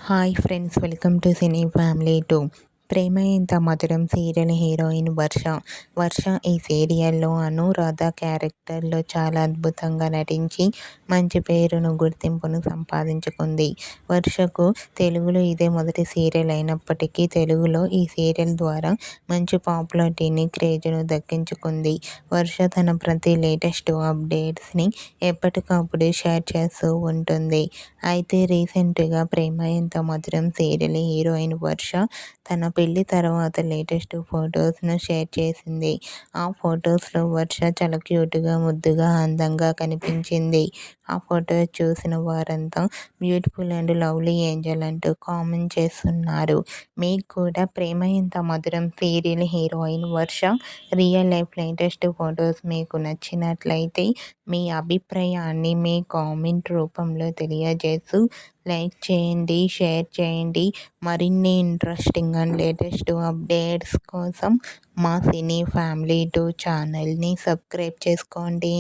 Hi friends, welcome to cine family 2. ప్రేమ ఇంత మధురం serial heroine వర్ష. వర్ష ఈ సీరియల్లో అనురాధ క్యారెక్టర్లో చాలా అద్భుతంగా నటించి మంచి పేరును, గుర్తింపును సంపాదించుకుంది. వర్షకు తెలుగులో ఇదే మొదటి సీరియల్ అయినప్పటికీ తెలుగులో ఈ సీరియల్ ద్వారా మంచి పాపులారిటీని, క్రేజ్ను దక్కించుకుంది. వర్ష తన ప్రతి లేటెస్ట్ అప్డేట్స్ని ఎప్పటికప్పుడు షేర్ చేస్తూ ఉంటుంది. అయితే రీసెంట్గా ప్రేమ ఎంత మధురం సీరియల్ హీరోయిన్ వర్ష తన పెళ్లి తర్వాత లేటెస్ట్ ఫొటోస్ను షేర్ చేసింది. ఆ ఫొటోస్లో వర్ష చాలా క్యూట్గా, ముద్దుగా, అందంగా కనిపించింది. ఆ ఫొటోస్ చూసిన వారంతా బ్యూటిఫుల్ అండ్ లవ్లీ ఏంజల్ అంటూ కామెంట్ చేస్తున్నారు. మీకు కూడా ప్రేమ ఇంత మధురం సీరియల్ హీరోయిన్ వర్ష రియల్ లైఫ్ లేటెస్ట్ ఫొటోస్ మీకు నచ్చినట్లయితే మీ అభిప్రాయాన్ని మీ కామెంట్ రూపంలో తెలియజేస్తూ లైక్ చేయండి, షేర్ చేయండి. మరిన్ని ఇంట్రెస్టింగ్ అండ్ లేటెస్ట్ అప్డేట్స్ కోసం మా సినీ ఫ్యామిలీ 2 ఛానల్ని సబ్స్క్రైబ్ చేసుకోండి.